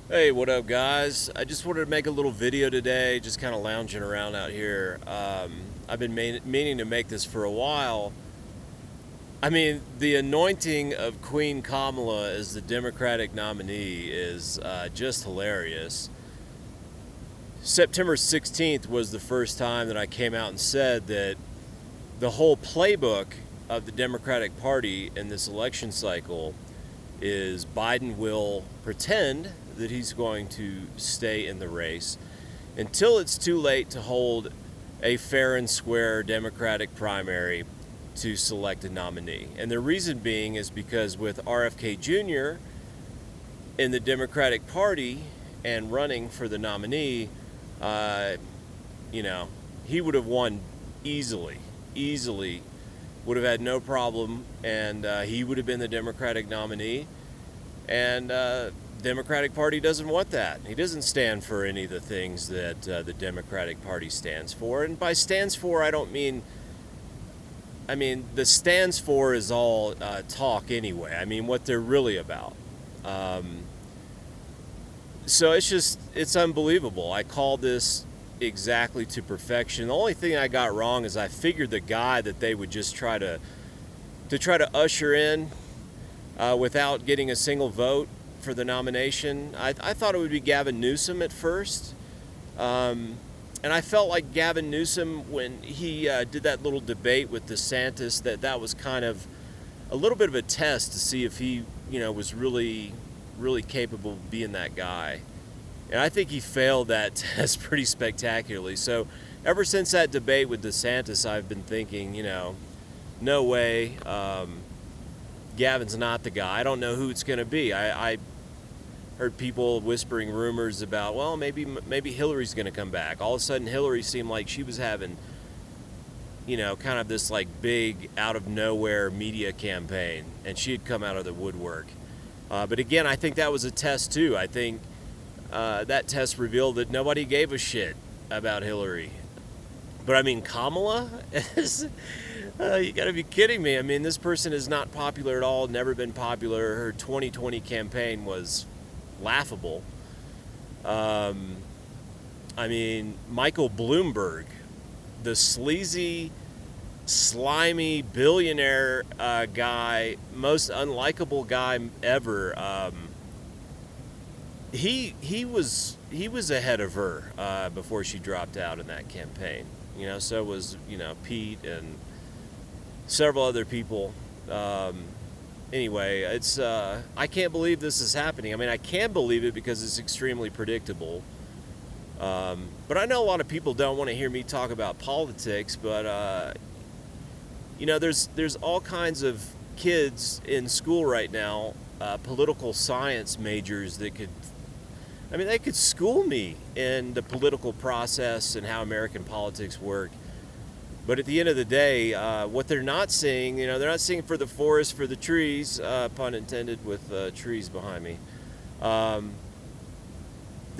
Hey, what up, guys? I just wanted to make a little video today, just kind of lounging around out here. I've been meaning to make this for a while. I mean, the anointing of Queen Kamala as the Democratic nominee is just hilarious. September 16th was the first time that I came out and said that the whole playbook of the Democratic Party in this election cycle is Biden will pretend that he's going to stay in the race until it's too late to hold a fair and square Democratic primary to select a nominee. And the reason being is because with RFK Jr. in the Democratic Party and running for the nominee, uh, you know, he would have won easily, would have had no problem, and he would have been the Democratic nominee. And Democratic Party doesn't want that. He doesn't stand for any of the things that the Democratic Party stands for. And by stands for, I mean the stands for is all talk anyway. I mean what they're really about. Um, so it's unbelievable. I called this exactly to perfection. The only thing I got wrong is I figured the guy that they would just try to usher in without getting a single vote for the nomination. I thought it would be Gavin Newsom at first. And I felt like Gavin Newsom, when he did that little debate with DeSantis, that was kind of a little bit of a test to see if he, was really capable of being that guy. And I think he failed that test pretty spectacularly. So ever since that debate with DeSantis, I've been thinking, no way. Gavin's not the guy. I don't know who it's going to be. I heard people whispering rumors about, well, maybe Hillary's going to come back. All of a sudden, Hillary seemed like she was having, kind of this like big out of nowhere media campaign, and she had come out of the woodwork. But again, I think that was a test too. I think that test revealed that nobody gave a shit about Hillary. But I mean, Kamala is. You gotta be kidding me. I mean, this person is not popular at all, never been popular. Her 2020 campaign was laughable. I mean, Michael Bloomberg, the sleazy, slimy billionaire guy, most unlikable guy ever. He was ahead of her before she dropped out in that campaign. So was Pete and several other people. Anyway, it's I can't believe this is happening. I mean, I can believe it because it's extremely predictable. But I know a lot of people don't want to hear me talk about politics. But there's all kinds of kids in school right now, political science majors that they could school me in the political process and how American politics work. But at the end of the day, what they're not seeing, they're not seeing for the forest, for the trees, pun intended with trees behind me. They're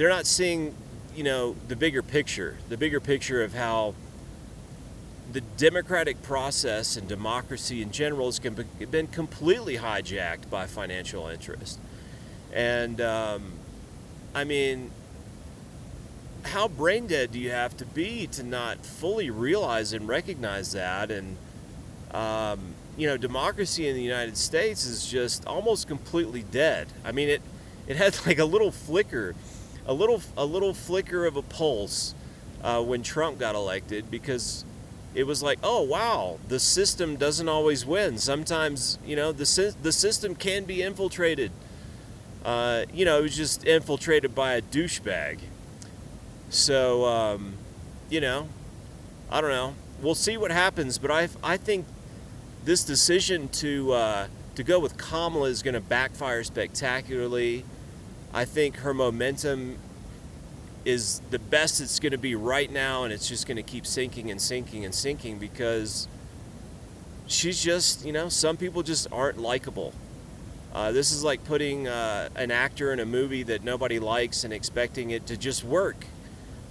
not seeing, the bigger picture of how the democratic process and democracy in general has been completely hijacked by financial interest. And, I mean, how brain dead do you have to be to not fully realize and recognize that? And democracy in the United States is just almost completely dead. I mean, it had like a little flicker of a pulse when Trump got elected, because it was like, oh wow, the system doesn't always win. Sometimes the system can be infiltrated. It was just infiltrated by a douchebag. So, I don't know. We'll see what happens, but I think this decision to go with Kamala is going to backfire spectacularly. I think her momentum is the best it's going to be right now, and it's just going to keep sinking and sinking and sinking because she's just, some people just aren't likable. This is like putting an actor in a movie that nobody likes and expecting it to just work.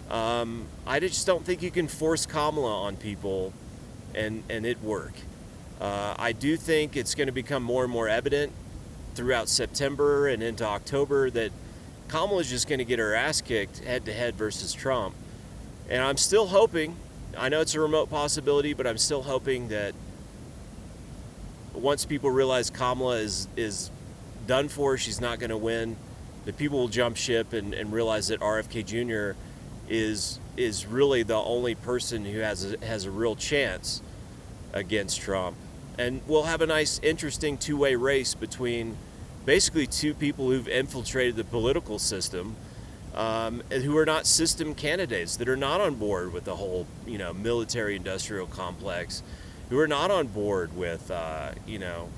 I just don't think you can force Kamala on people and it work. I do think it's going to become more and more evident throughout September and into October that Kamala's just going to get her ass kicked head-to-head versus Trump. And I'm still hoping, I know it's a remote possibility, but I'm still hoping that once people realize Kamala is done for, she's not going to win, that people will jump ship and realize that RFK Jr. is really the only person who has a real chance against Trump. And we'll have a nice, interesting two-way race between basically two people who've infiltrated the political system, who are not system candidates, that are not on board with the whole, military-industrial complex, who are not on board with,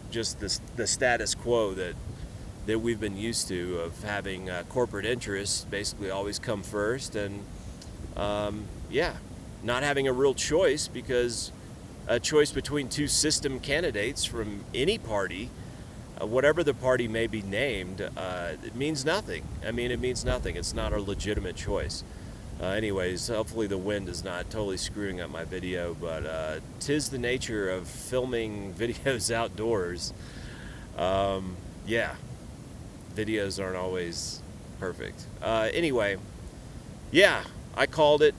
just the status quo that we've been used to of having corporate interests basically always come first, and not having a real choice, because a choice between two system candidates from any party, whatever the party may be named, it means nothing. I mean, it means nothing. It's not a legitimate choice. Anyways, hopefully the wind is not totally screwing up my video, but 'tis the nature of filming videos outdoors. Videos aren't always perfect. Anyway, I called it,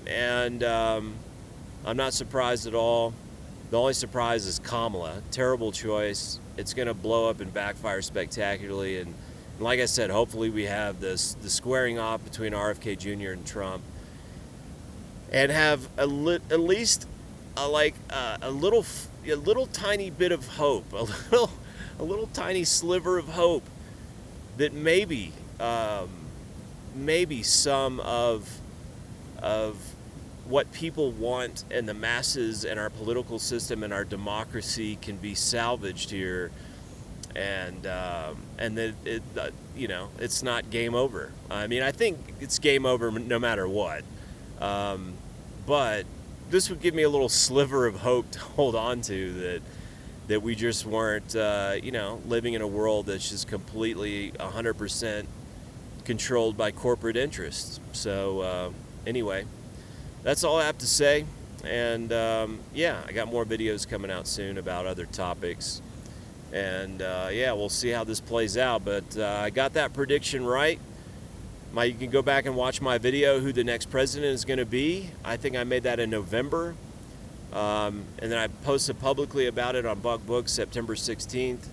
and I'm not surprised at all. The only surprise is Kamala. Terrible choice. It's going to blow up and backfire spectacularly. And like I said, hopefully we have the squaring off between RFK Jr. and Trump, and have at least a little tiny bit of hope, a little tiny sliver of hope that maybe some of what people want and the masses and our political system and our democracy can be salvaged here, and that it's not game over. I mean, I think it's game over no matter what, but this would give me a little sliver of hope to hold on to, that we just weren't living in a world that's just completely 100% controlled by corporate interests. So anyway, that's all I have to say, and I got more videos coming out soon about other topics, and we'll see how this plays out, but I got that prediction right. You can go back and watch my video, who the next president is going to be. I think I made that in November, and then I posted publicly about it on Buck Books September 16th,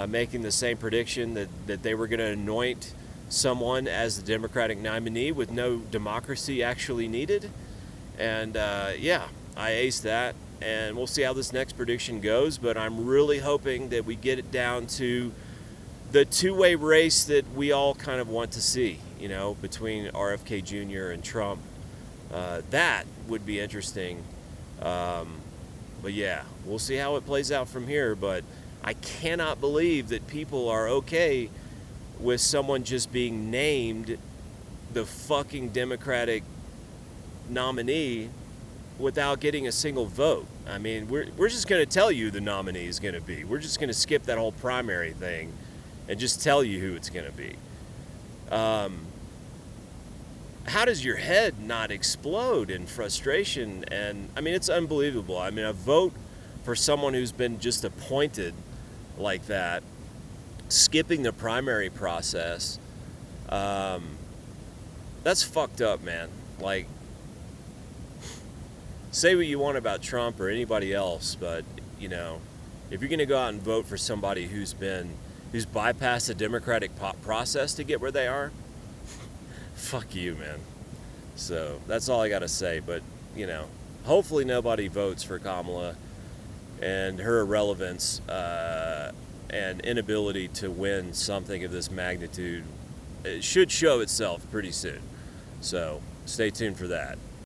making the same prediction that they were going to anoint someone as the Democratic nominee with no democracy actually needed. And I aced that, and we'll see how this next prediction goes, but I'm really hoping that we get it down to the two-way race that we all kind of want to see, between RFK Jr. and Trump. That would be interesting. But we'll see how it plays out from here, but I cannot believe that people are okay with someone just being named the fucking Democratic nominee without getting a single vote. I mean, we're just going to tell you the nominee is going to be. We're just going to skip that whole primary thing and just tell you who it's going to be. How does your head not explode in frustration? And I mean, it's unbelievable. I mean, a vote for someone who's been just appointed like that, skipping the primary process, that's fucked up, man. Like, say what you want about Trump or anybody else, but if you're going to go out and vote for somebody who's bypassed the democratic process to get where they are, fuck you, man. So that's all I got to say. But hopefully nobody votes for Kamala, and her irrelevance and inability to win something of this magnitude, it should show itself pretty soon. So stay tuned for that.